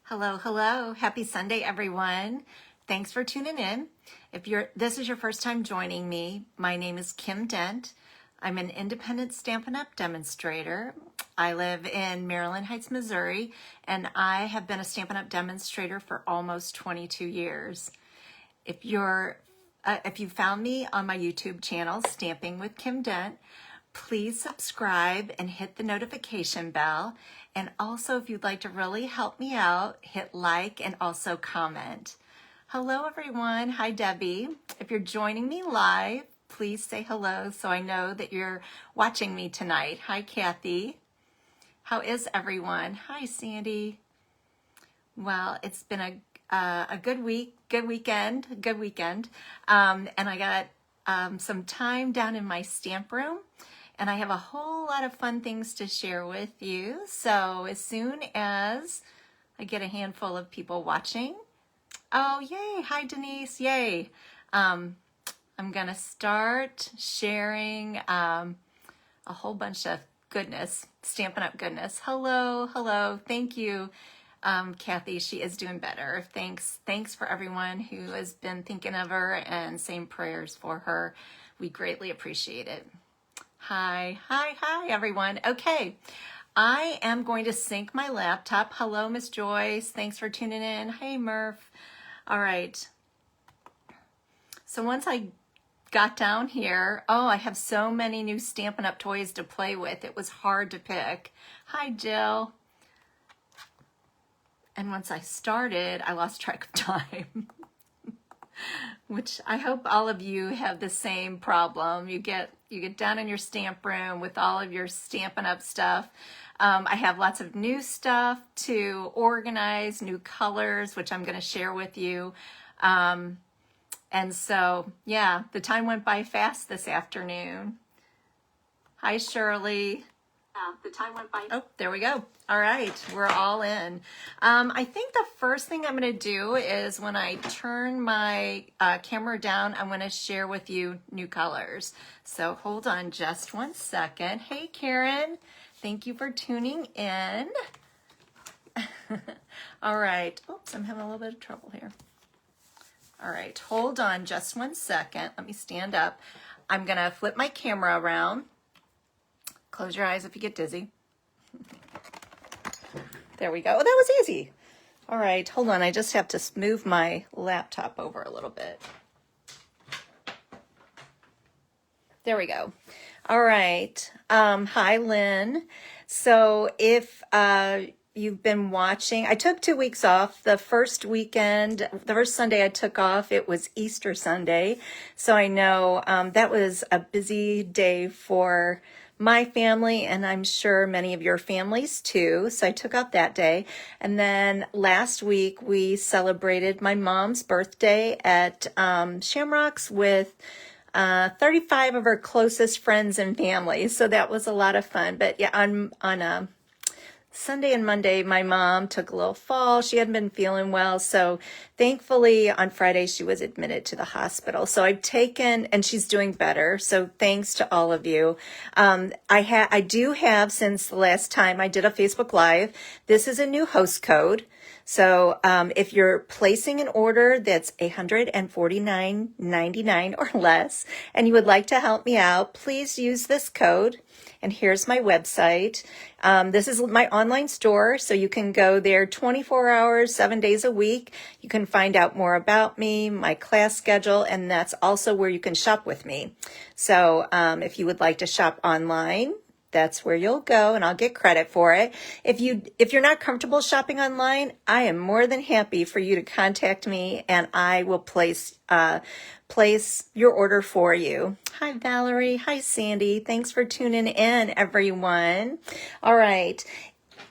Hello, hello. Happy Sunday, everyone. Thanks for tuning in. If this is your first time joining me, my name is Kim Dent. I'm an independent Stampin' Up! Demonstrator. I live in Maryland Heights, Missouri, and I have been a Stampin' Up! Demonstrator for almost 22 years. If you found me on my YouTube channel, Stamping with Kim Dent, please subscribe and hit the notification bell. And also, if you'd like to really help me out, hit like and also comment. Hello, everyone. Hi, Debbie. If you're joining me live, please say hello so I know that you're watching me tonight. Hi, Kathy. How is everyone? Hi, Sandy. Well, it's been a good week, good weekend. And I got some time down in my stamp room. And I have a whole lot of fun things to share with you. So as soon as I get a handful of people watching, oh, yay. Hi, Denise. Yay. I'm going to start sharing a whole bunch of goodness, Stampin' Up! Goodness. Hello, hello. Thank you, Kathy. She is doing better. Thanks for everyone who has been thinking of her and saying prayers for her. We greatly appreciate it. Hi, everyone. Okay, I am going to sync my laptop. Hello, Miss Joyce. Thanks for tuning in. Hey, Murph. All right. So once I got down here, oh, I have so many new Stampin' Up! Toys to play with. It was hard to pick. Hi, Jill. And once I started, I lost track of time. Which I hope all of you have the same problem. You get down in your stamp room with all of your Stampin' Up! Stuff. I have lots of new stuff to organize, new colors, which I'm going to share with you. And so, yeah, the time went by fast this afternoon. Hi, Shirley. The time went by. Oh, there we go. All right, we're all in. I think the first thing I'm going to do is when I turn my camera down, I'm going to share with you new colors. So hold on just one second. Hey, Karen, thank you for tuning in. All right. Oops, I'm having a little bit of trouble here. All right, hold on just one second. Let me stand up. I'm going to flip my camera around. Close your eyes if you get dizzy. There we go. Oh, that was easy. All right, hold on. I just have to move my laptop over a little bit. There we go. All right. Hi, Lynn. So if you've been watching, I took 2 weeks off. The first Sunday I took off, it was Easter Sunday. So I know that was a busy day for my family, and I'm sure many of your families too. So I took out that day. And then last week we celebrated my mom's birthday at Shamrocks with 35 of her closest friends and family. So that was a lot of fun. But yeah, on Sunday and Monday, my mom took a little fall. She hadn't been feeling well. So thankfully on Friday, she was admitted to the hospital. So I've taken, and she's doing better. So thanks to all of you. I do have, since the last time I did a Facebook Live, this is a new host code. So if you're placing an order that's $149.99 or less, and you would like to help me out, please use this code. And here's my website. This is my online store, so you can go there 24 hours, 7 days a week. You can find out more about me, my class schedule, and that's also where you can shop with me. So if you would like to shop online, that's where you'll go, and I'll get credit for it. If you're not comfortable shopping online, I am more than happy for you to contact me, and I will place your order for you. Hi, Valerie. Hi, Sandy. Thanks for tuning in, everyone. All right.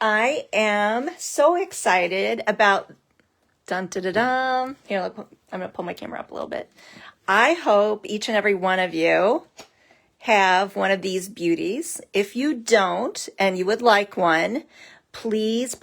I am so excited about dun-da-da-dum. Here, I'm going to pull my camera up a little bit. I hope each and every one of you have one of these beauties. If you don't and you would like one, please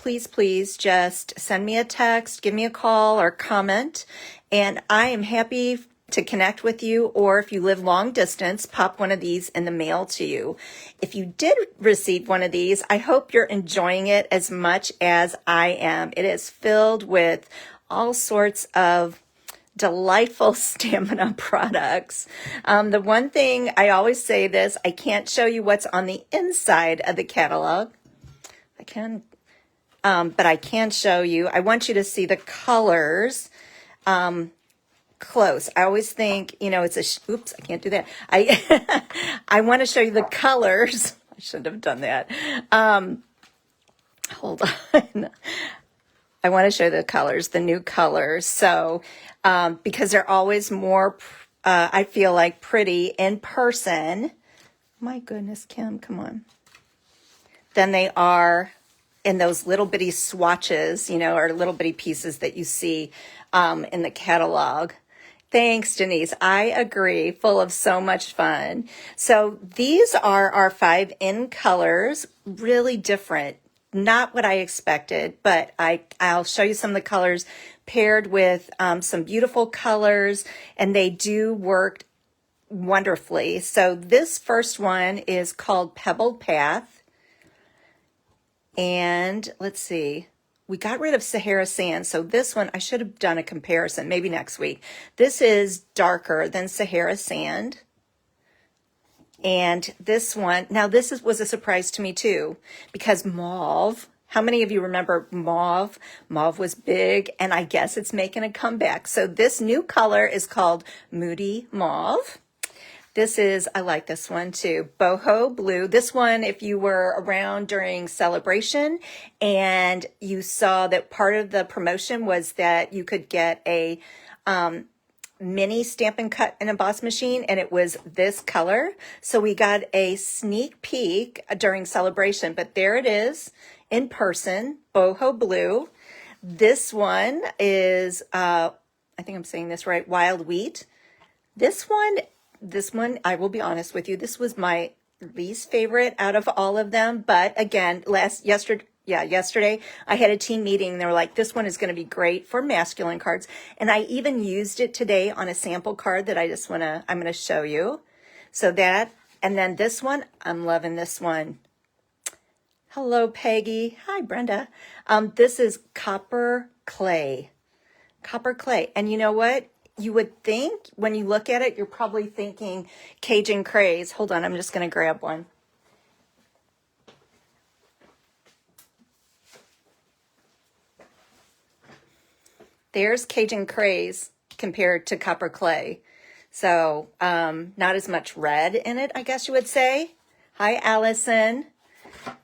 just send me a text, give me a call or comment, and I am happy to connect with you, or if you live long distance, pop one of these in the mail to you. If you did receive one of these, I hope you're enjoying it as much as I am. It is filled with all sorts of delightful Stampin' Up! Products. The one thing, I always say this, I can't show you what's on the inside of the catalog. I can, but I can show you. I want you to see the colors close. I always think, you know, it's a, oops, I can't do that. I want to show you the colors. I shouldn't have done that. Hold on. I want to show the colors, the new colors. So, because they're always more, I feel like, pretty in person. My goodness, Kim, come on. Than they are in those little bitty swatches, you know, or little bitty pieces that you see in the catalog. Thanks, Denise. I agree. Full of so much fun. So these are our 5 in colors, really different. Not what I expected, but I'll show you some of the colors paired with some beautiful colors, and they do work wonderfully. So this first one is called Pebbled Path. And let's see, we got rid of Sahara Sand. So this one, I should have done a comparison, maybe next week. This is darker than Sahara Sand. And this one, now this was a surprise to me too, because mauve, how many of you remember mauve? Mauve was big, and I guess it's making a comeback. So this new color is called Moody Mauve. This is, I like this one too, Boho Blue. This one, if you were around during Celebration and you saw that part of the promotion was that you could get a mini Stampin' Cut and Emboss machine, and it was this color. So we got a sneak peek during Celebration, but there it is in person, Boho Blue. This one is, I think I'm saying this right, Wild Wheat. This one, I will be honest with you, this was my least favorite out of all of them. But again, yesterday I had a team meeting and they were like, this one is going to be great for masculine cards. And I even used it today on a sample card that I'm going to show you. So that, and then this one, I'm loving this one. Hello, Peggy. Hi, Brenda. This is Copper Clay. Copper Clay. And you know what? You would think when you look at it, you're probably thinking Cajun Craze. Hold on, I'm just going to grab one. There's Cajun Craze compared to Copper Clay. So not as much red in it, I guess you would say. Hi, Allison.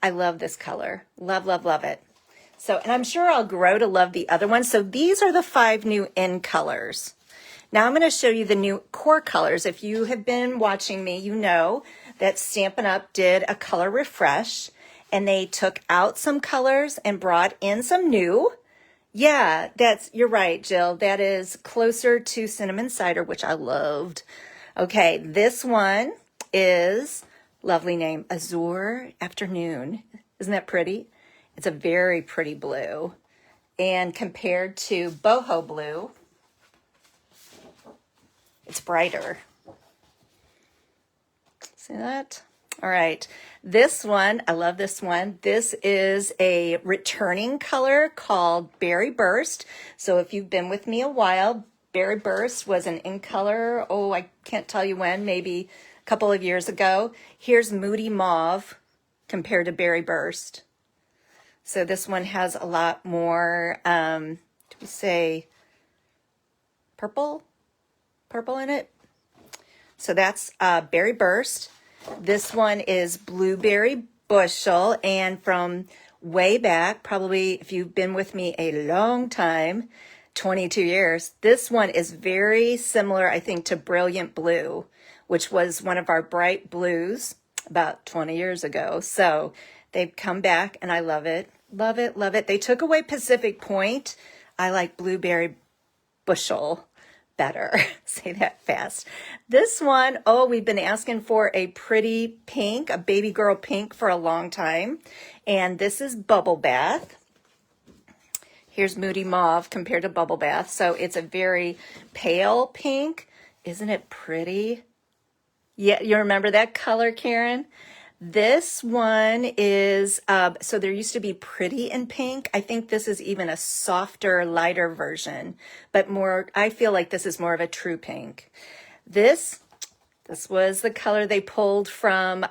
I love this color. Love, love, love it. So, and I'm sure I'll grow to love the other ones. So these are the 5 new in colors. Now I'm going to show you the new core colors. If you have been watching me, you know that Stampin' Up! Did a color refresh, and they took out some colors and brought in some new. Yeah, you're right, Jill. That is closer to Cinnamon Cider, which I loved. Okay, this one is, lovely name, Azure Afternoon. Isn't that pretty? It's a very pretty blue. And compared to Boho Blue, it's brighter. See that? All right. This one, I love this one. This is a returning color called Berry Burst. So if you've been with me a while, Berry Burst was an in color, oh, I can't tell you when, maybe a couple of years ago. Here's Moody Mauve compared to Berry Burst. So this one has a lot more, do we say purple in it? So that's Berry Burst. This one is Blueberry Bushel, and from way back, probably if you've been with me a long time, 22 years, this one is very similar, I think, to Brilliant Blue, which was one of our bright blues about 20 years ago. So they've come back, and I love it. Love it, love it. They took away Pacific Point. I like Blueberry Bushel better. Say that fast. This one, oh, we've been asking for a pretty pink, a baby girl pink for a long time. And this is Bubble Bath. Here's Moody Mauve compared to Bubble Bath. So it's a very pale pink Isn't it pretty? Yeah, you remember that color, Karen? This one is, so there used to be pretty in pink. I think this is even a softer, lighter version, but more, I feel like this is more of a true pink. This was the color they pulled from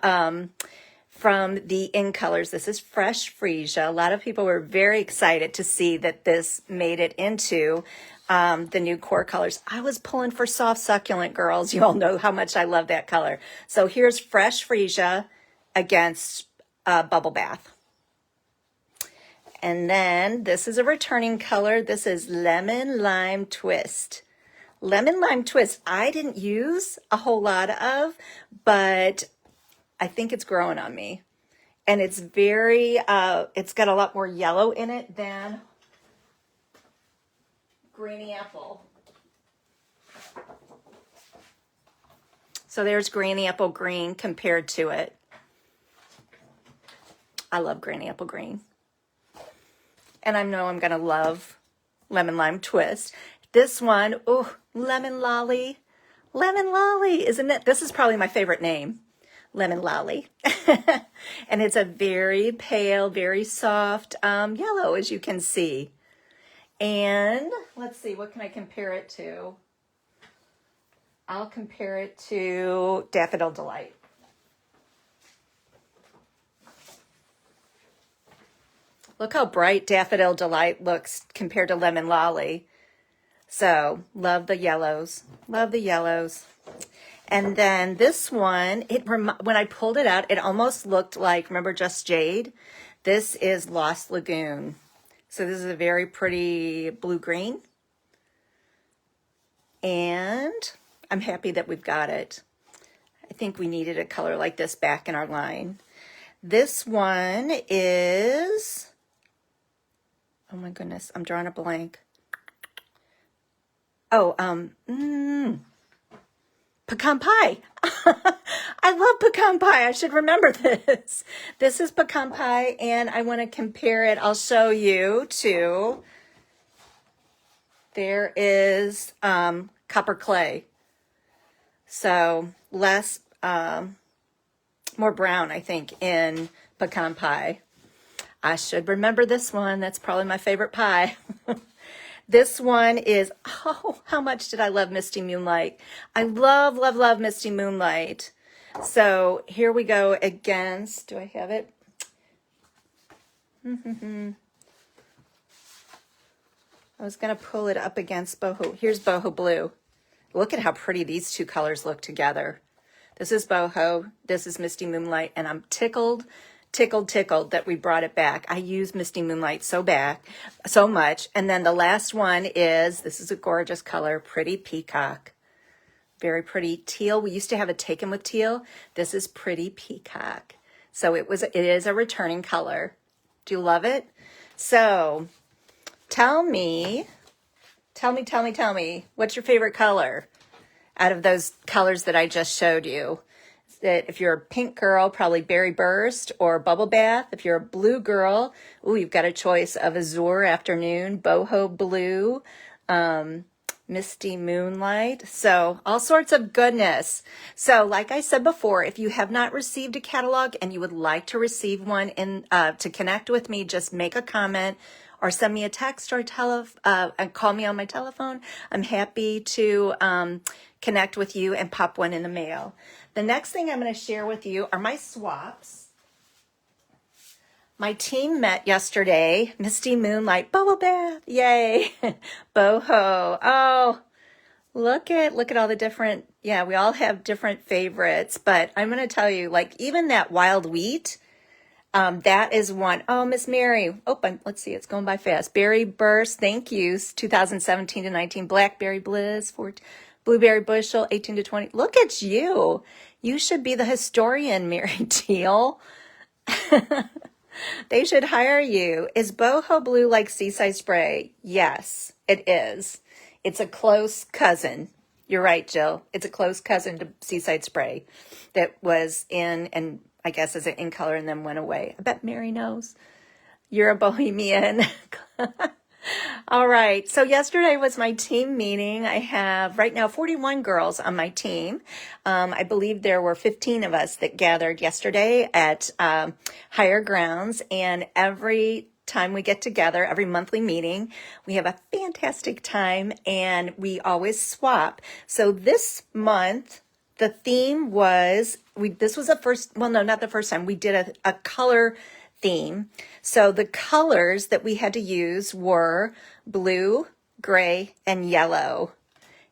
the In Colors. This is Fresh Freesia. A lot of people were very excited to see that this made it into the new core colors. I was pulling for Soft Succulent, girls. You all know how much I love that color. So here's Fresh Freesia against Bubble Bath. And then this is a returning color. This is Lemon Lime Twist. Lemon Lime Twist, I didn't use a whole lot of, but I think it's growing on me. And it's very, it's got a lot more yellow in it than Greeny Apple. So there's Greeny Apple Green compared to it. I love Greeny Apple Green. And I know I'm going to love Lemon Lime Twist. This one, oh, Lemon Lolly. Lemon Lolly, isn't it? This is probably my favorite name. Lemon Lolly. And it's a very pale, very soft yellow, as you can see. And let's see, what can I compare it to? I'll compare it to Daffodil Delight. Look how bright Daffodil Delight looks compared to Lemon Lolly. So, love the yellows. Love the yellows. And then this one, when I pulled it out, it almost looked like, remember Just Jade? This is Lost Lagoon. So this is a very pretty blue-green. And I'm happy that we've got it. I think we needed a color like this back in our line. This one is... Oh my goodness, I'm drawing a blank. Oh, pecan pie. I love pecan pie. I should remember this. This is pecan pie, and I want to compare it. I'll show you to, there is copper clay. So less, more brown, I think, in pecan pie. I should remember this one. That's probably my favorite pie. This one is, oh, how much did I love Misty Moonlight? I love, love, love Misty Moonlight. So here we go against, do I have it? I was going to pull it up against Boho. Here's Boho Blue. Look at how pretty these two colors look together. This is Boho. This is Misty Moonlight. And I'm tickled that we brought it back. I use Misty Moonlight so much. And then the last one is, this is a gorgeous color, Pretty Peacock. Very pretty teal. We used to have a Taken with Teal. This is Pretty Peacock. So it is a returning color. Do you love it? So tell me, what's your favorite color out of those colors that I just showed you? That if you're a pink girl, probably Berry Burst or Bubble Bath. If you're a blue girl, ooh, you've got a choice of Azure Afternoon, Boho Blue, Misty Moonlight. So all sorts of goodness. So like I said before, if you have not received a catalog and you would like to receive one to connect with me, just make a comment or send me a text or and call me on my telephone. I'm happy to connect with you and pop one in the mail. The next thing I'm going to share with you are my swaps. My team met yesterday. Misty Moonlight, Bubble Bath, yay. Boho, oh, look at all the different, yeah, we all have different favorites, but I'm going to tell you, like even that Wild Wheat, that is one. Oh, Miss Mary, let's see, it's going by fast. Berry Burst, thank you, 2017 to 19. Blackberry Bliss, 14. Blueberry Bushel, 18 to 20. Look at you. You should be the historian, Mary Teal. They should hire you. Is Boho Blue like Seaside Spray? Yes, it is. It's a close cousin. You're right, Jill. It's a close cousin to Seaside Spray that was in, and I guess is in color and then went away. I bet Mary knows. You're a bohemian. All right, so yesterday was my team meeting. I have right now 41 girls on my team. I believe there were 15 of us that gathered yesterday at Higher Grounds, and every time we get together, every monthly meeting, we have a fantastic time, and we always swap. So this month, the theme was, this was the first, well, no, not the first time, we did a color theme. So the colors that we had to use were blue, gray, and yellow.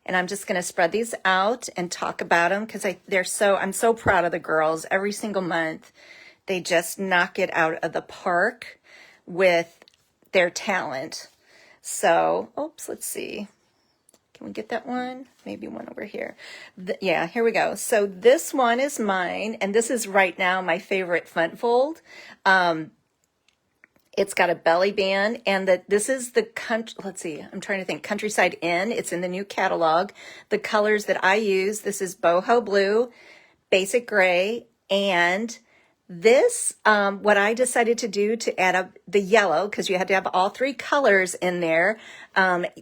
And I'm just going to spread these out and talk about them because I'm so proud of the girls. Every single month, they just knock it out of the park with their talent. So, oops, let's see. Can we get that one? Maybe one over here. Yeah, here we go. So this one is mine, and this is right now my favorite front fold. It's got a belly band, and this is the let's see, I'm trying to think, Countryside Inn. It's in the new catalog. The colors that I use, this is boho blue, basic gray, and this, what I decided to do to add up the yellow, because you had to have all three colors in there,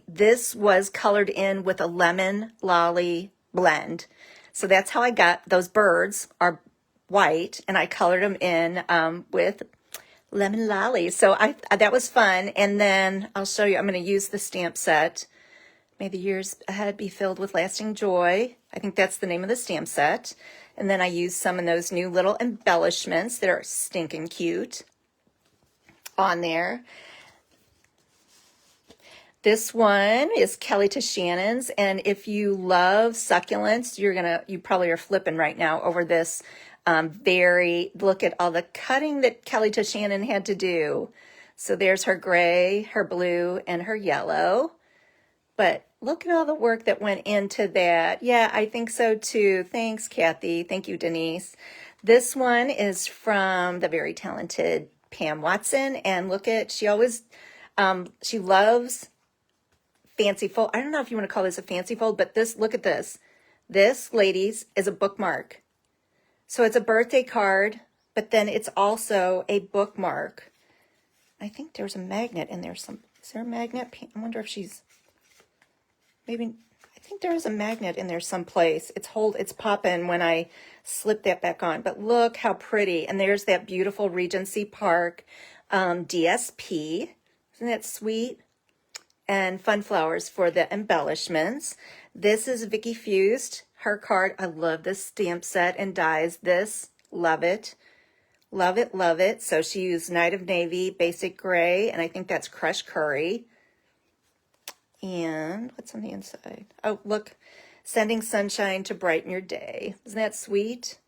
this was colored in with a lemon lolly blend. So that's how I got those birds are white, and I colored them in with lemon lolly. So that was fun. And then I'll show you, I'm going to use the stamp set. May the years ahead be filled with lasting joy. I think that's the name of the stamp set. And then I used some of those new little embellishments that are stinking cute on there. This one is Kelly to Shannon's, and if you love succulents, you probably are flipping right now over this look at all the cutting that Kelly to Shannon had to do. So there's her gray, her blue, and her yellow. But look at all the work that went into that. Yeah, I think so too. Thanks, Kathy. Thank you, Denise. This one is from the very talented Pam Watson. And look at, she always, she loves fancy fold. I don't know if you want to call this a fancy fold, but look at this. This, ladies, is a bookmark. So it's a birthday card, but then it's also a bookmark. I think there's a magnet in there. Is there a magnet? I wonder if she's... Maybe, I think there is a magnet in there someplace. It's popping when I slip that back on. But look how pretty. And there's that beautiful Regency Park DSP. Isn't that sweet? And fun flowers for the embellishments. This is Vicky Fused, her card. I love this stamp set and dies. This, love it. Love it, love it. So she used Night of Navy, Basic Gray, and I think that's Crushed Curry. And what's on the inside? Oh, look, Sending Sunshine to Brighten Your Day. Isn't that sweet?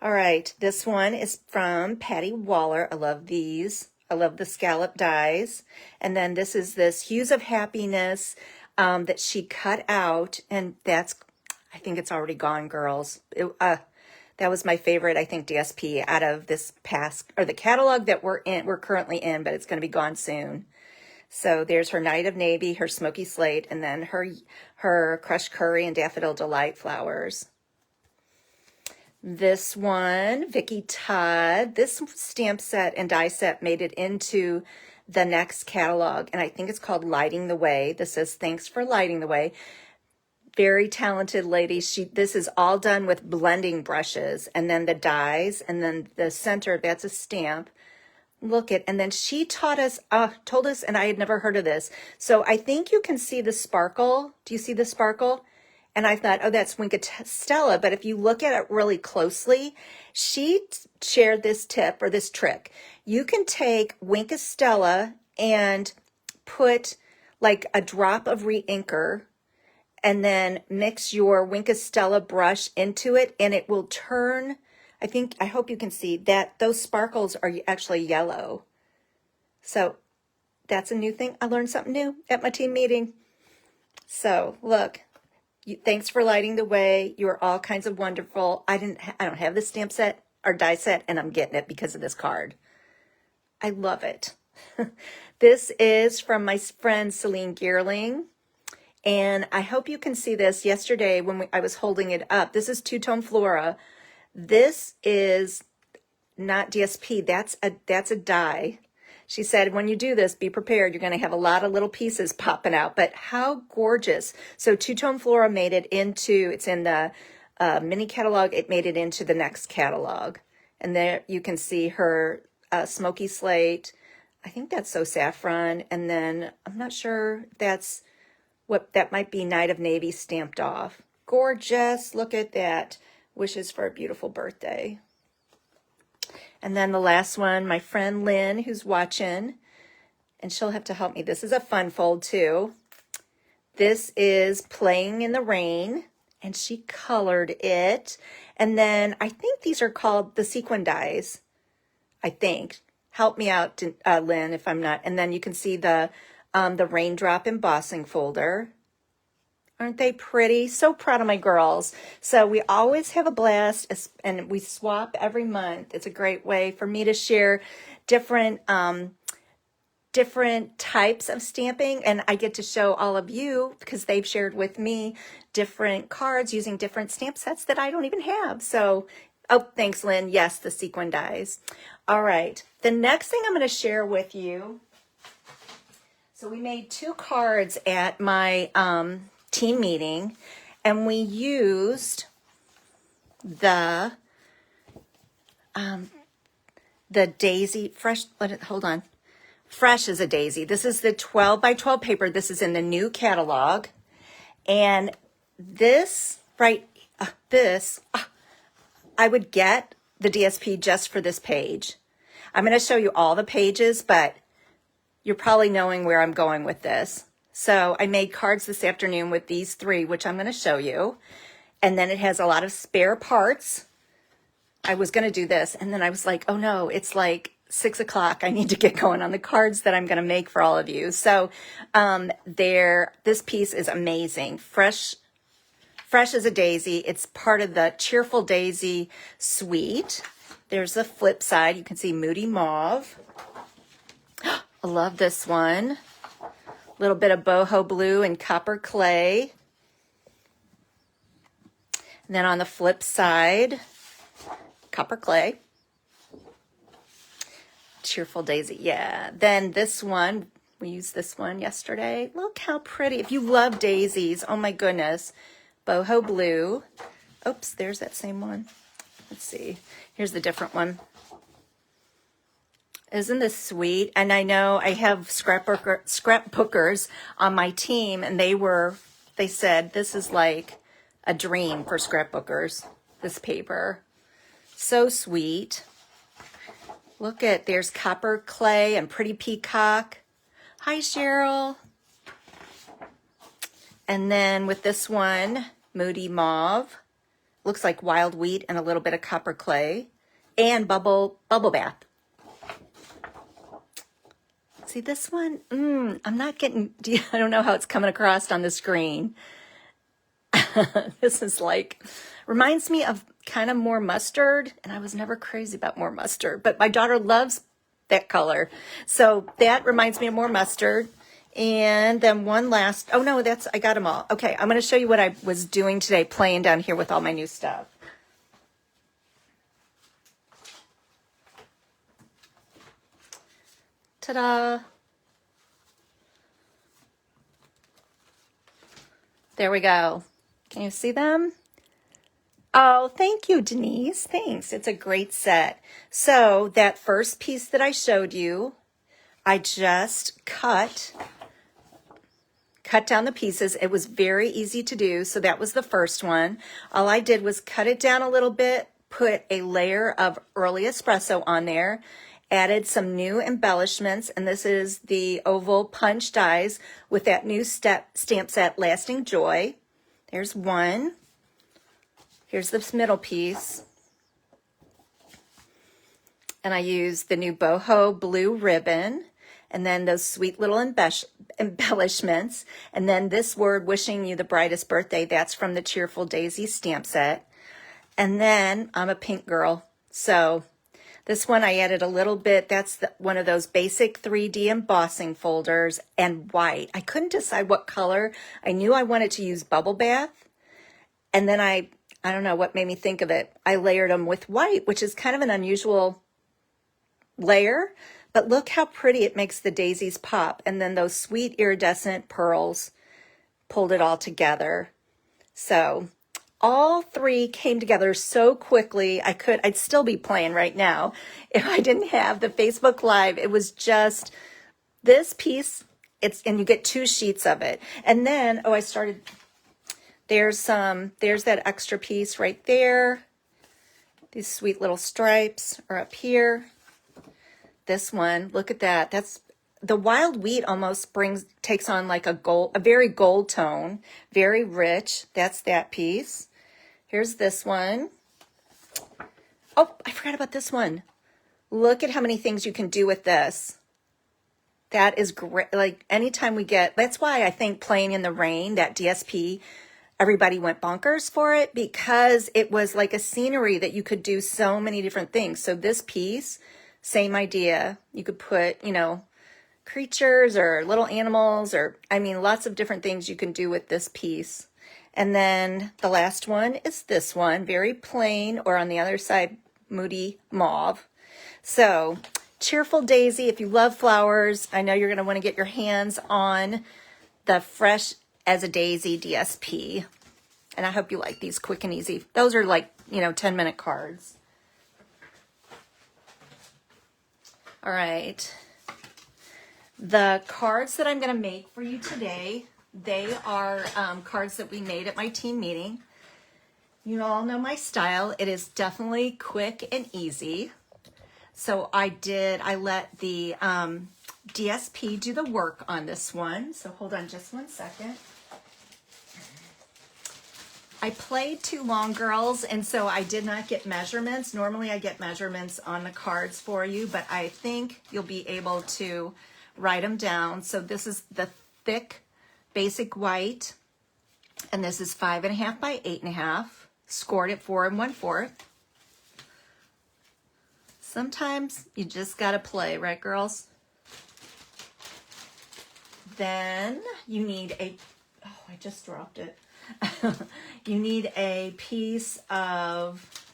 All right, this one is from Patty Waller. I love these. I love the scallop dies. And then this is this Hues of Happiness that she cut out. And I think it's already gone, girls. That was my favorite, I think, DSP out of this the catalog that we're currently in, but it's going to be gone soon. So there's her Night of Navy, her Smoky Slate, and then her Crushed Curry and Daffodil Delight flowers. This one, Vicky Todd, this stamp set and die set made it into the next catalog, and I think it's called Lighting the Way. This says, thanks for lighting the way. Very talented lady. This is all done with blending brushes, and then the dies, and then the center, that's a stamp. Look at, and then she told us, and I had never heard of this. So I think you can see the sparkle. Do you see the sparkle? And I thought, oh, that's Winkatella. But if you look at it really closely, she shared this tip or this trick. You can take Winkatella and put like a drop of re-inker and then mix your Winkatella brush into it, and it will turn. I hope you can see that those sparkles are actually yellow. So that's a new thing. I learned something new at my team meeting. So look, thanks for lighting the way. You are all kinds of wonderful. I don't have the stamp set or die set, and I'm getting it because of this card. I love it. This is from my friend Celine Gearling. And I hope you can see this. Yesterday when I was holding it up, this is Two-Tone Flora. This is not DSP. That's a die. She said, when you do this, be prepared. You're going to have a lot of little pieces popping out, but how gorgeous. So Two-Tone Flora made it into, it's in the mini catalog. It made it into the next catalog. And there you can see her smoky slate. I think that's So Saffron. And then I'm not sure if that's what that might be, Night of Navy stamped off. Gorgeous. Look at that. Wishes for a beautiful birthday. And then the last one, my friend Lynn, who's watching, and she'll have to help me. This is a fun fold too. This is Playing in the Rain, and she colored it. And then I think these are called the sequin dies, I think. Help me out, Lynn, if I'm not. And then you can see the raindrop embossing folder. Aren't they pretty? So proud of my girls. So we always have a blast, and we swap every month. It's a great way for me to share different types of stamping, and I get to show all of you, because they've shared with me, different cards using different stamp sets that I don't even have. So, oh, thanks, Lynn. Yes, the sequin dies. All right. The next thing I'm going to share with you, so we made 2 cards at my team meeting, and we used the daisy, fresh, hold on. Fresh as a Daisy. This is the 12 by 12 paper. This is in the new catalog. And this, right, I would get the DSP just for this page. I'm going to show you all the pages, but you're probably knowing where I'm going with this. So I made cards this afternoon with these 3, which I'm going to show you. And then it has a lot of spare parts. I was going to do this, and then I was like, oh no, it's like 6 o'clock. I need to get going on the cards that I'm going to make for all of you. So this piece is amazing. Fresh as a Daisy. It's part of the Cheerful Daisy Suite. There's the flip side. You can see Moody Mauve. I love this one. A little bit of boho blue and copper clay. And then on the flip side, copper clay. Cheerful Daisy, yeah. Then this one, we used this one yesterday. Look how pretty. If you love daisies, oh my goodness. Boho blue. Oops, there's that same one. Let's see. Here's the different one. Isn't this sweet? And I know I have scrapbookers on my team, and they said this is like a dream for scrapbookers, this paper. So sweet. Look at, there's copper clay and pretty peacock. Hi, Cheryl. And then with this one, Moody Mauve. Looks like wild wheat and a little bit of copper clay. And bubble bath. See this one? I'm not getting, I don't know how it's coming across on the screen. This is like, reminds me of kind of more mustard, and I was never crazy about more mustard, but my daughter loves that color. So that reminds me of more mustard. And then one last, oh no, I got them all. Okay, I'm going to show you what I was doing today, playing down here with all my new stuff. Ta-da. There we go. Can you see them? Oh, thank you, Denise. Thanks. It's a great set. So that first piece that I showed you, I just cut down the pieces. It was very easy to do. So that was the first one. All I did was cut it down a little bit, put a layer of early espresso on there, added some new embellishments, and this is the oval punch dies with that new stamp set, Lasting Joy. There's one. Here's this middle piece. And I used the new boho blue ribbon, and then those sweet little embellishments. And then this word, wishing you the brightest birthday, that's from the Cheerful Daisies stamp set. And then I'm a pink girl. So this one I added a little bit. That's one of those basic 3D embossing folders, and white. I couldn't decide what color. I knew I wanted to use bubble bath. And then I don't know what made me think of it. I layered them with white, which is kind of an unusual layer, But look how pretty it makes the daisies pop. And then those sweet iridescent pearls pulled it all together. So all three came together so quickly. I'd still be playing right now if I didn't have the Facebook Live. It was just this piece, and you get 2 sheets of it. And then, there's that extra piece right there. These sweet little stripes are up here. This one, look at that. That's the wild wheat almost takes on like a very gold tone, very rich. That's that piece. Here's this one. Oh, I forgot about this one. Look at how many things you can do with this. That is great. Like anytime that's why I think Playing in the Rain, that DSP, everybody went bonkers for it because it was like a scenery that you could do so many different things. So this piece, same idea. You could put, creatures or little animals lots of different things you can do with this piece. And then the last one is this one, very plain, or on the other side, moody mauve. So Cheerful Daisy, if you love flowers, I know you're going to want to get your hands on the Fresh as a Daisy DSP. And I hope you like these, quick and easy. Those are like, 10-minute cards. All right. The cards that I'm going to make for you today, they are cards that we made at my team meeting. You all know my style. It is definitely quick and easy. So I let the DSP do the work on this one. So hold on just one second. I played too long, girls, and so I did not get measurements. Normally I get measurements on the cards for you, but I think you'll be able to write them down. So this is the thick basic white, and this is 5.5 by 8.5, scored at 4 1/4. Sometimes you just gotta play, right, girls? Then you need I just dropped it. You need a piece of,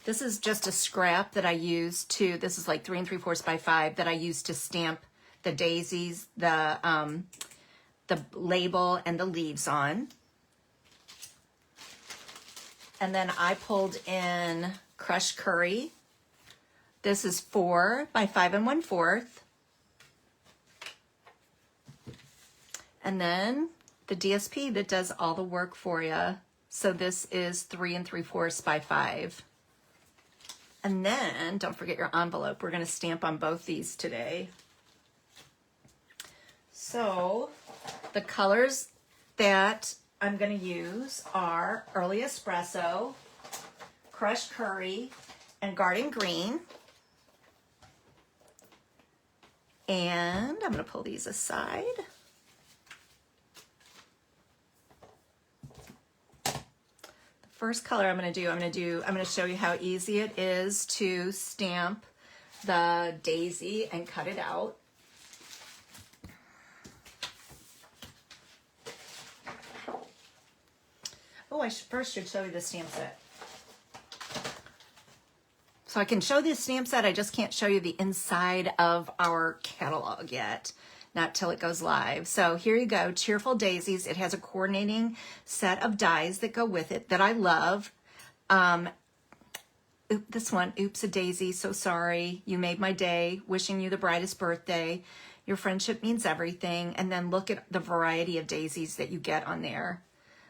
this is just a scrap that I use this is like 3 3/4 by 5 that I use to stamp the daisies, the label and the leaves on. And then I pulled in crushed curry. This is 4 by 5 1/4. And then the DSP that does all the work for you. So this is 3 3/4 by 5. And then don't forget your envelope. We're going to stamp on both these today. So the colors that I'm going to use are Early Espresso, Crushed Curry, and Garden Green. And I'm going to pull these aside. The first color I'm going to show you how easy it is to stamp the daisy and cut it out. Oh, I first should show you the stamp set. So I can show the stamp set, I just can't show you the inside of our catalog yet, not till it goes live. So here you go, Cheerful Daisies. It has a coordinating set of dies that go with it that I love. This one, Oops a Daisy, so sorry, you made my day, wishing you the brightest birthday, your friendship means everything. And then look at the variety of daisies that you get on there.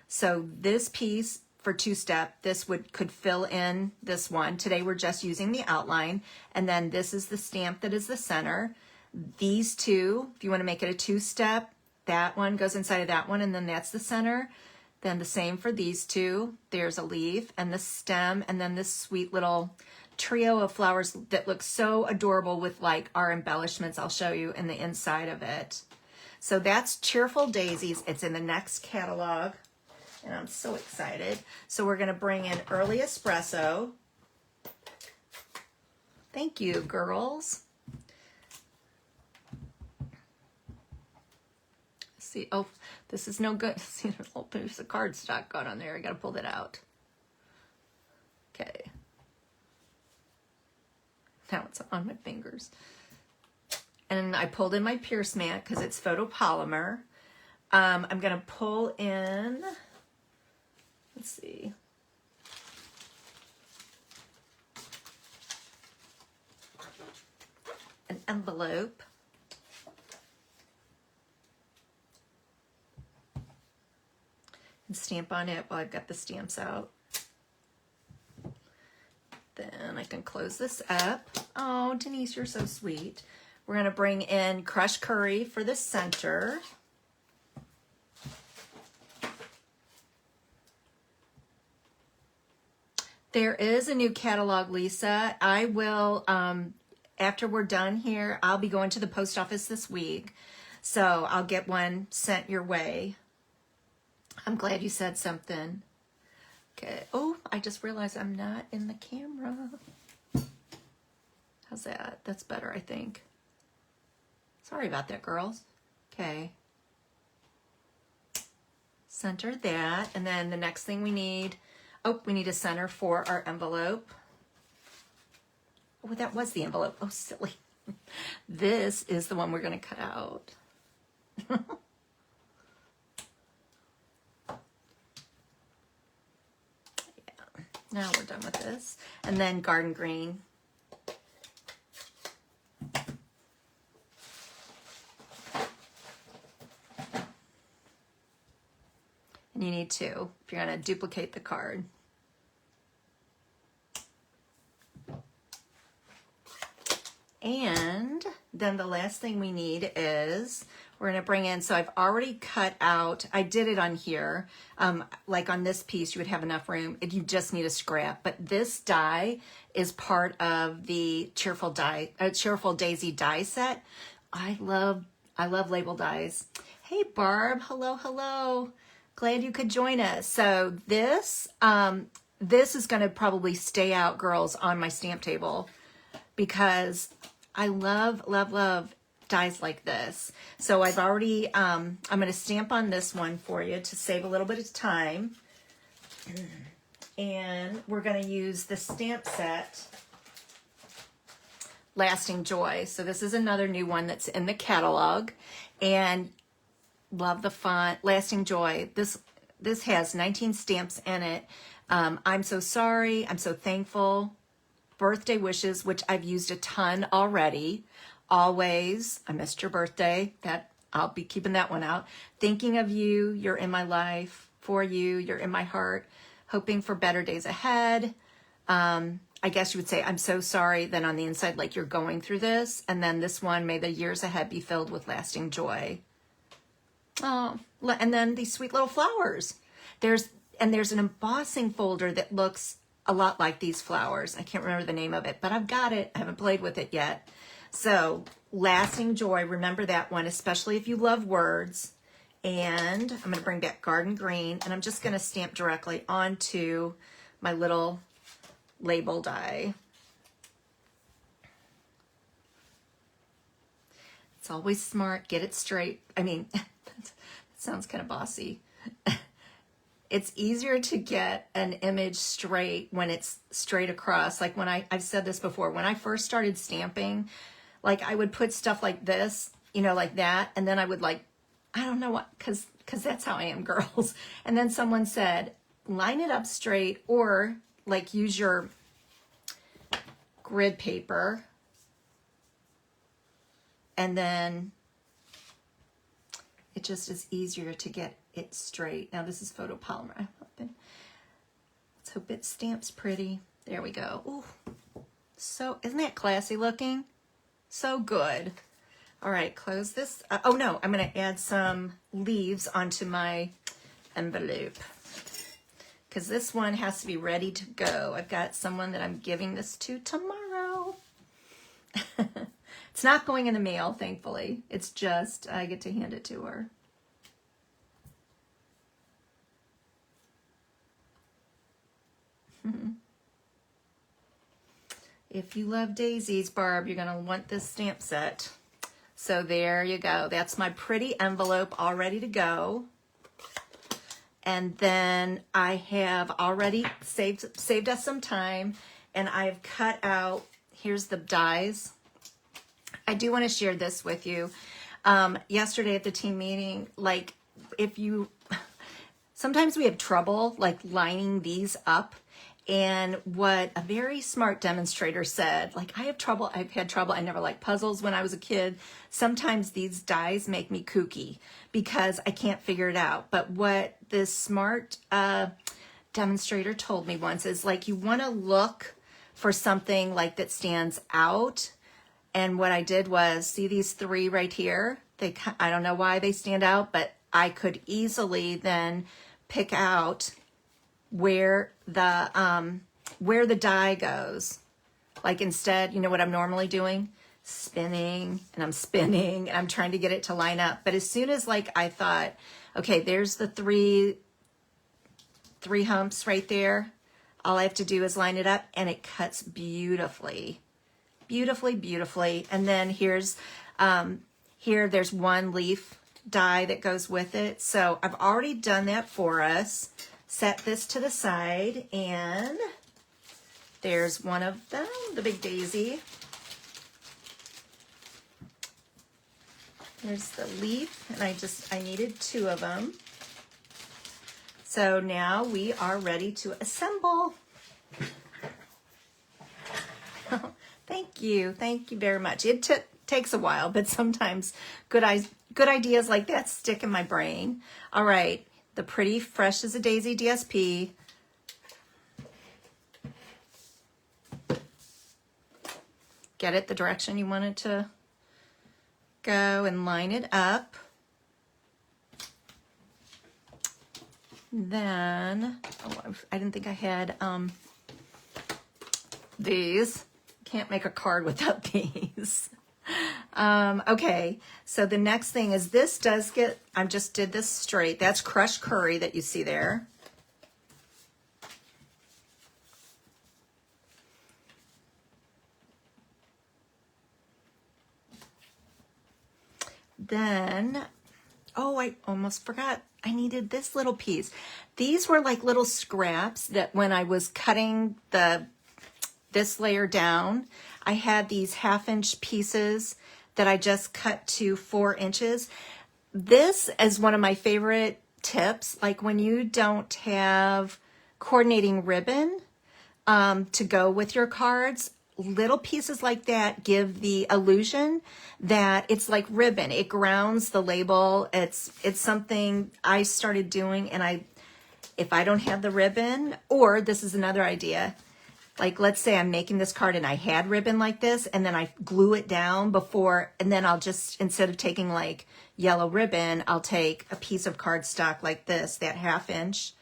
So this piece for 2-step, this could fill in this one. Today we're just using the outline. And then this is the stamp that is the center. These two, if you want to make it a 2-step, that one goes inside of that one, and then that's the center. Then the same for these two. There's a leaf and the stem, and then this sweet little trio of flowers that looks so adorable with like our embellishments I'll show you in the inside of it. So that's Cheerful Daisies. It's in the next catalog. And I'm so excited. So we're going to bring in Early Espresso. Thank you, girls. See, oh, this is no good. See, there's a cardstock got on there. I got to pull that out. Okay. Now it's on my fingers. And I pulled in my Pierce mat because it's photopolymer. I'm going to pull in, let's see, an envelope. And stamp on it while I've got the stamps out. Then I can close this up. Oh, Denise, you're so sweet. We're going to bring in crushed curry for the center. There is a new catalog, Lisa. I will, after we're done here, I'll be going to the post office this week. So I'll get one sent your way. I'm glad you said something. Okay. Oh, I just realized I'm not in the camera. How's that? That's better, I think. Sorry about that, girls. Okay. Center that. And then the next thing we need, we need a center for our envelope. Oh, that was the envelope. Oh, silly. This is the one we're going to cut out. Now we're done with this. And then garden green. And you need two if you're going to duplicate the card. And then the last thing we need is we're going to bring in, so I've already cut out, I did it on here, like on this piece, you would have enough room. You just need a scrap. But this die is part of the Cheerful Daisy die set. I love label dies. Hey, Barb. Hello, hello. Glad you could join us. So this is going to probably stay out, girls, on my stamp table because I love dies like this. So I've already, I'm going to stamp on this one for you to save a little bit of time. And we're going to use the stamp set, Lasting Joy. So this is another new one that's in the catalog. And love the font, Lasting Joy. This has 19 stamps in it. I'm so sorry. I'm so thankful. Birthday wishes, which I've used a ton already. Always, I missed your birthday. That I'll be keeping that one out. Thinking of you, you're in my life. For you, you're in my heart. Hoping for better days ahead. I guess you would say, I'm so sorry. Then on the inside, like you're going through this. And then this one, may the years ahead be filled with lasting joy. Oh, and then these sweet little flowers. There's an embossing folder that looks a lot like these flowers. I can't remember the name of it, but I've got it. I haven't played with it yet. So Lasting Joy, remember that one, especially if you love words. And I'm going to bring back Garden Green, and I'm just going to stamp directly onto my little label die. It's always smart. Get it straight. I mean, that sounds kind of bossy. It's easier to get an image straight when it's straight across. Like when I've said this before, when I first started stamping, like I would put stuff like this, you know, like that. And then I would like, I don't know what, cause that's how I am, girls. And then someone said, line it up straight or like use your grid paper. And then it just is easier to get it straight. Now this is photopolymer. Let's hope it stamps pretty. There we go. Ooh, so isn't that classy looking? So good. All right, close this. Oh no, I'm gonna add some leaves onto my envelope because this one has to be ready to go. I've got someone that I'm giving this to tomorrow. It's not going in the mail, thankfully. It's just, I get to hand it to her. If you love daisies, Barb, you're gonna want this stamp set. So there you go. That's my pretty envelope all ready to go. And then I have already saved us some time, and I've cut out, here's the dies. I do want to share this with you. Yesterday at the team meeting, like sometimes we have trouble like lining these up. And what a very smart demonstrator said, like I've had trouble. I never liked puzzles when I was a kid. Sometimes these dies make me kooky because I can't figure it out. But what this smart demonstrator told me once is like, you want to look for something like that stands out. And what I did was, see these three right here? I don't know why they stand out, but I could easily then pick out where the die goes. Like instead, you know what I'm normally doing? Spinning, and I'm spinning, and I'm trying to get it to line up. But as soon as like I thought, okay, there's the three humps right there. All I have to do is line it up, and it cuts beautifully. Beautifully, beautifully. And then there's one leaf die that goes with it. So I've already done that for us. Set this to the side, and there's one of them, the big daisy. There's the leaf, and I needed two of them. So now we are ready to assemble. Thank you very much. It takes a while, but sometimes good ideas like that stick in my brain. All right. The pretty Fresh as a Daisy DSP. Get it the direction you want it to go and line it up. Then, I didn't think I had these. Can't make a card without these. Okay, so the next thing is I just did this straight. That's crushed curry that you see there. Then, I almost forgot. I needed this little piece. These were like little scraps that when I was cutting this layer down, I had these 1/2-inch pieces that I just cut to 4 inches. This is one of my favorite tips. Like when you don't have coordinating ribbon to go with your cards, little pieces like that give the illusion that it's like ribbon. It grounds the label. It's something I started doing, and if I don't have the ribbon, or this is another idea, like let's say I'm making this card and I had ribbon like this, and then I glue it down before, and then I'll just, instead of taking like yellow ribbon, I'll take a piece of cardstock like this, that 1/2-inch,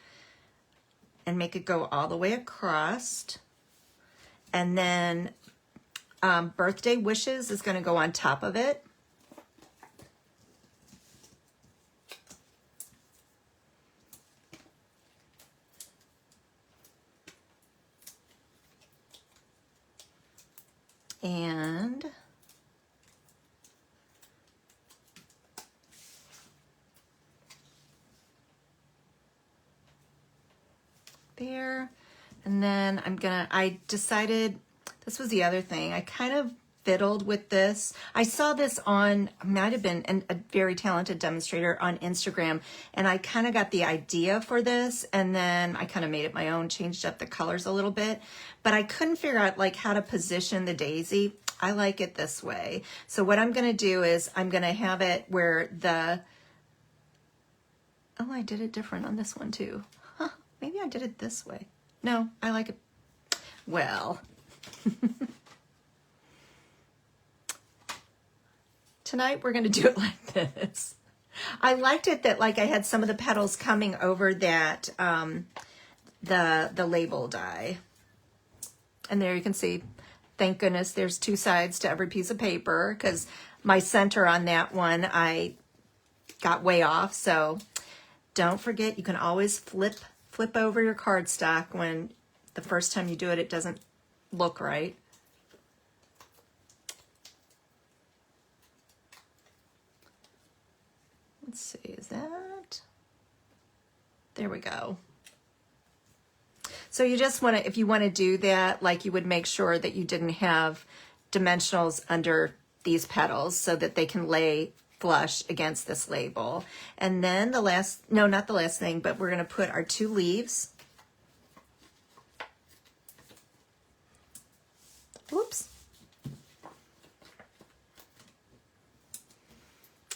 and make it go all the way across. And then Birthday Wishes is going to go on top of it. And there. And then I decided, this was the other thing. I kind of fiddled with this. I saw this might have been a very talented demonstrator on Instagram, and I kind of got the idea for this, and then I kind of made it my own, changed up the colors a little bit, but I couldn't figure out like how to position the daisy. I like it this way. So what I'm going to do is I'm going to have it where I did it different on this one too. Huh, maybe I did it this way. No, I like it. Well, tonight we're going to do it like this. I liked it that like I had some of the petals coming over that, the label die. And there you can see, thank goodness there's 2 sides to every piece of paper, because my center on that one, I got way off. So don't forget, you can always flip over your cardstock when the first time you do it, it doesn't look right. Let's see, is that? There we go. So you just if you want to do that, like you would make sure that you didn't have dimensionals under these petals so that they can lay flush against this label. And then the last, no, not the last thing, but we're going to put our 2 leaves. Whoops.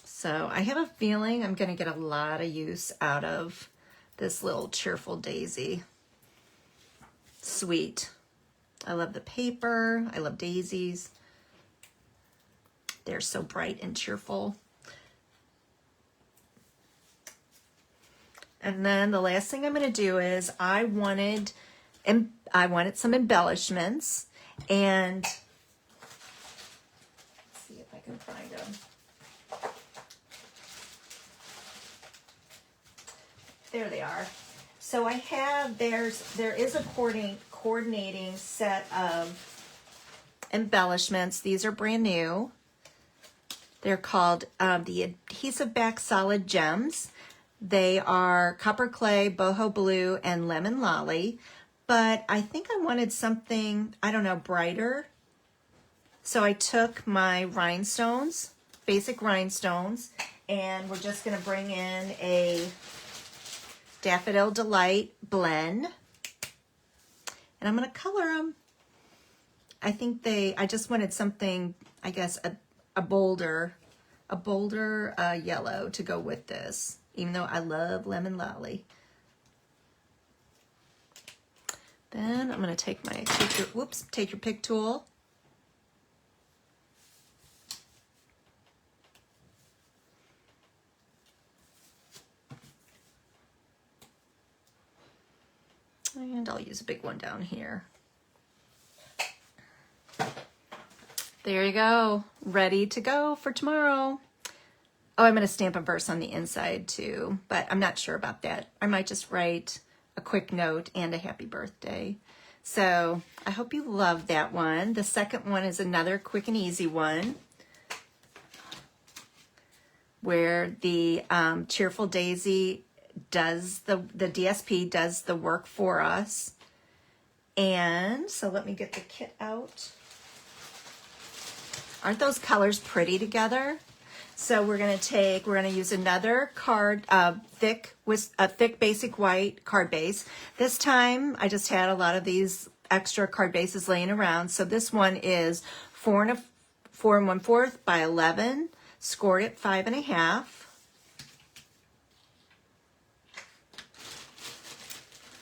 So I have a feeling I'm going to get a lot of use out of this little Cheerful Daisy Suite. I love the paper. I love daisies. They're so bright and cheerful. And then the last thing I'm going to do is I wanted some embellishments, and let's see if I can find them. There they are. So I have, there is a coordinating set of embellishments. These are brand new. They're called the Adhesive Back Solid Gems. They are Copper Clay, Boho Blue, and Lemon Lolly. But I think I wanted something, I don't know, brighter. So I took my rhinestones, basic rhinestones, and we're just going to bring in a Daffodil Delight blend. And I'm going to color them. I think I just wanted something, I guess, a bolder yellow to go with this, even though I love Lemon Lolly. Then I'm going to take your pick tool. And I'll use a big one down here. There you go, ready to go for tomorrow. Oh, I'm going to stamp a verse on the inside too, but I'm not sure about that. I might just write a quick note and a happy birthday. So I hope you love that one. The second one is another quick and easy one where the Cheerful Daisy does the DSP does the work for us. And so let me get the kit out. Aren't those colors pretty together? So we're going to use another card, thick basic white card base. This time I just had a lot of these extra card bases laying around. So this one is 4 1/4 by 11, scored at 5.5.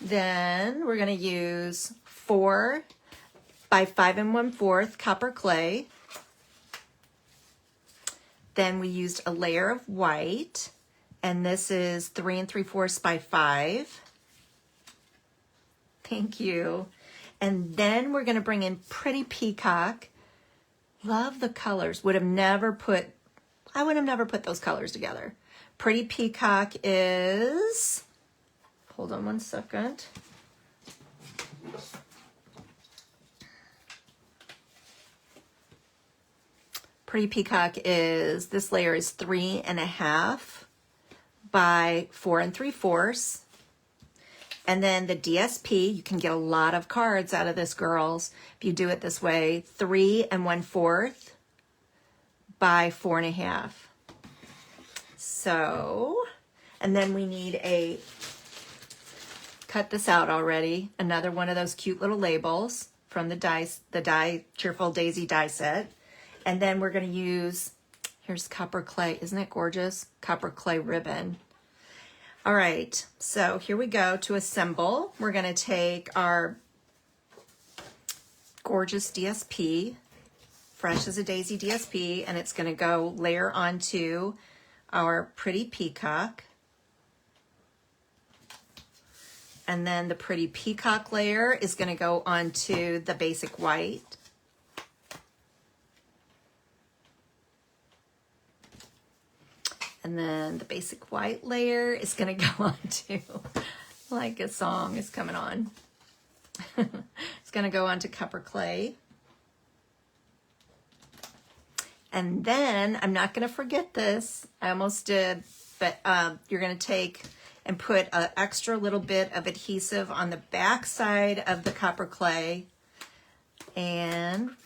Then we're going to use 4 by 5 1/4 copper clay. Then we used a layer of white, and this is 3 3/4 by 5. Thank you. And then we're going to bring in Pretty Peacock. Love the colors. I would have never put those colors together. Pretty Peacock is, hold on one second. Pretty Peacock is, this layer is 3.5 by 4 3/4. And then the DSP, you can get a lot of cards out of this, girls, if you do it this way, 3 1/4 by 4.5. So, and then we need cut this out already, another one of those cute little labels from the Cheerful Daisy die set. And then we're going to use, here's copper clay. Isn't it gorgeous? Copper clay ribbon. All right, so here we go to assemble. We're going to take our gorgeous DSP, fresh as a daisy DSP, and it's going to go layer onto our Pretty Peacock. And then the Pretty Peacock layer is going to go onto the basic white. And then the basic white layer is going to go on to, like a song is coming on. It's going to go on to copper clay. And then, I'm not going to forget this. I almost did, but you're going to take and put an extra little bit of adhesive on the back side of the copper clay. And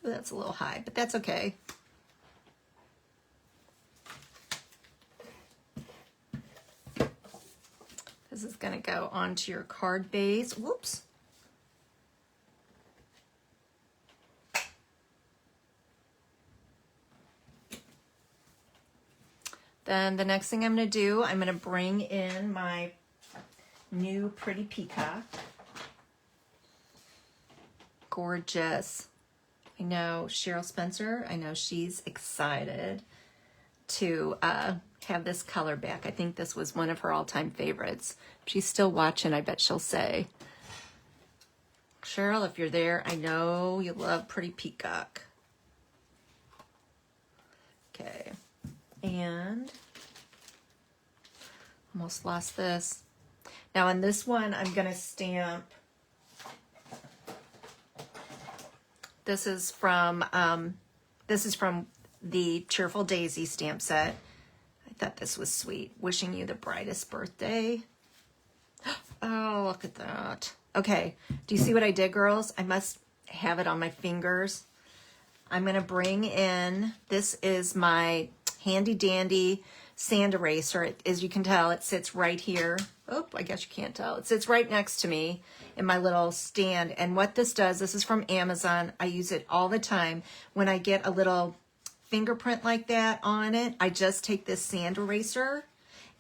Ooh, that's a little high, but that's okay. This is going to go onto your card base. Whoops. Then the next thing I'm going to do, I'm going to bring in my new pretty peacock. Gorgeous. I know Cheryl Spencer, I know she's excited to have this color back. I think this was one of her all-time favorites. If she's still watching, I bet she'll say, Cheryl, if you're there, I know you love pretty peacock. Okay, and almost lost this. Now on this one, I'm gonna stamp. This is from the Cheerful Daisies stamp set. I thought this was sweet. Wishing you the brightest birthday. Oh, look at that. Okay, do you see what I did, girls? I must have it on my fingers. I'm gonna bring in, this is my handy dandy sand eraser. As you can tell, it sits right here. Oh, I guess you can't tell. It sits right next to me in my little stand. And what this does, this is from Amazon. I use it all the time. When I get a little fingerprint like that on it, I just take this sand eraser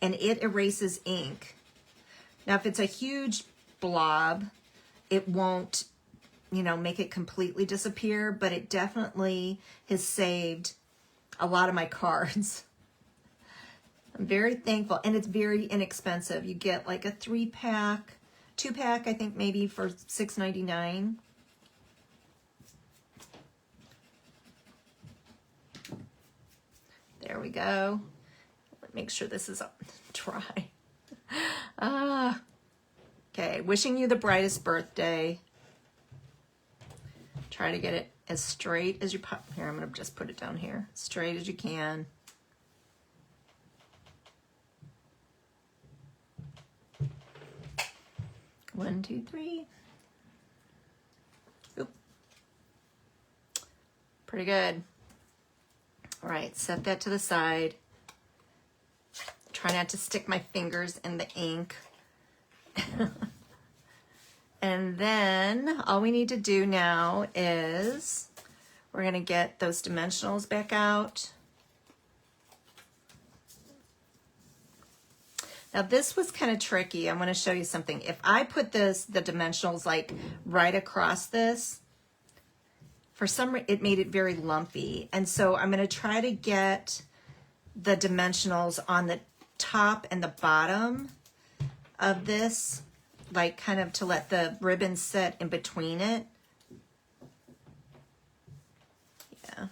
and it erases ink. Now, if it's a huge blob, it won't, you know, make it completely disappear, but it definitely has saved a lot of my cards. I'm very thankful, and it's very inexpensive. You get like a 3-pack, 2-pack, I think maybe for $6.99. There we go. Let me make sure this is dry. Okay, wishing you the brightest birthday. Try to get it as straight as you pop. Here, I'm gonna just put it down here. Straight as you can. One, two, three. Oop. Pretty good. All right, set that to the side. Try not to stick my fingers in the ink. And then all we need to do now is we're gonna get those dimensionals back out. Now this was kind of tricky. I want to show you something. If I put the dimensionals like right across this, for some reason it made it very lumpy. And so I'm going to try to get the dimensionals on the top and the bottom of this, like kind of to let the ribbon sit in between it. Yeah.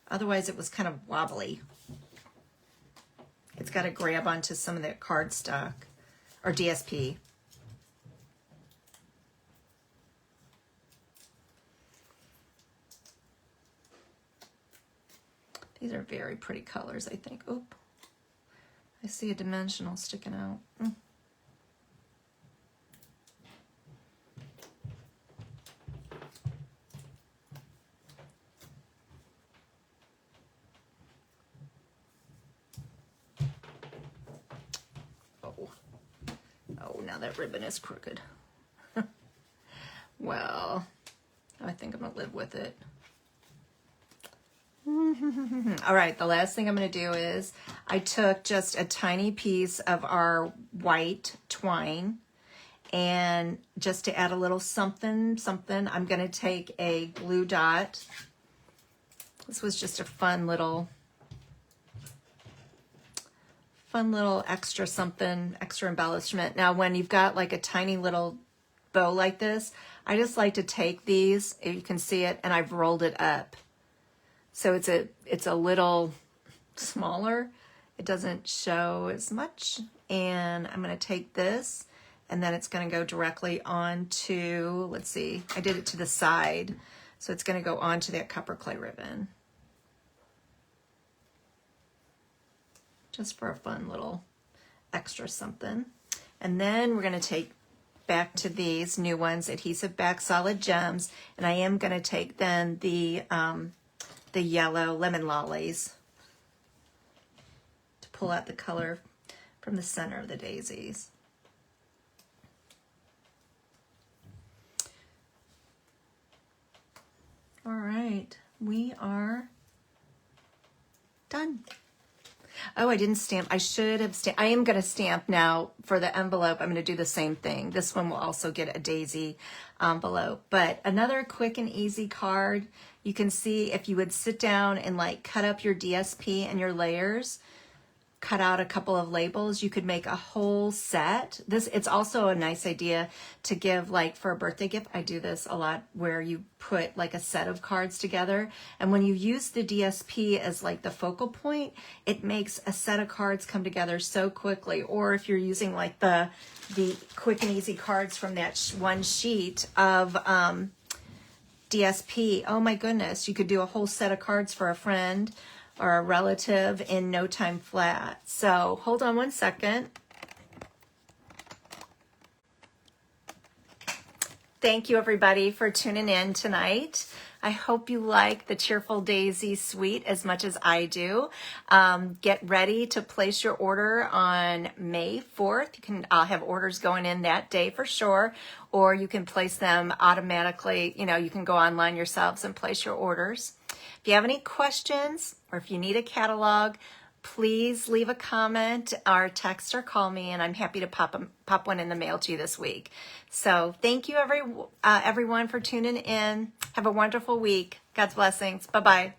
Otherwise it was kind of wobbly. It's got to grab onto some of that cardstock or DSP. These are very pretty colors, I think. Oop. I see a dimensional sticking out. Oh, now that ribbon is crooked. Well, I think I'm gonna live with it. All right, the last thing I'm gonna do is I took just a tiny piece of our white twine, and just to add a little something, I'm gonna take a glue dot. This was just a fun little extra something, extra embellishment. Now, when you've got like a tiny little bow like this, I just like to take these, if you can see it, and I've rolled it up. So it's a little smaller. It doesn't show as much. And I'm gonna take this, and then it's gonna go directly onto, let's see, I did it to the side. So it's gonna go onto that copper clay ribbon. Just for a fun little extra something. And then we're gonna take back to these new ones, Adhesive Back Solid Gems, and I am going to take then the yellow Lemon Lollies to pull out the color from the center of the daisies. All right, we are done. Oh, I didn't stamp. I should have stamped. I am going to stamp now for the envelope. I'm going to do the same thing. This one will also get a daisy envelope. But another quick and easy card. You can see if you would sit down and like cut up your DSP and your layers, cut out a couple of labels, you could make a whole set. It's also a nice idea to give, like for a birthday gift. I do this a lot where you put like a set of cards together, and when you use the DSP as like the focal point, it makes a set of cards come together so quickly. Or if you're using like the quick and easy cards from that one sheet of DSP, oh my goodness, you could do a whole set of cards for a friend or a relative in no time flat. So hold on one second. Thank you everybody for tuning in tonight. I hope you like the Cheerful Daisies Suite as much as I do. Get ready to place your order on May 4th. I'll have orders going in that day for sure, or you can place them automatically. You know, you can go online yourselves and place your orders. If you have any questions or if you need a catalog, please leave a comment or text or call me, and I'm happy to pop one in the mail to you this week. So thank you everyone for tuning in. Have a wonderful week. God's blessings. Bye-bye.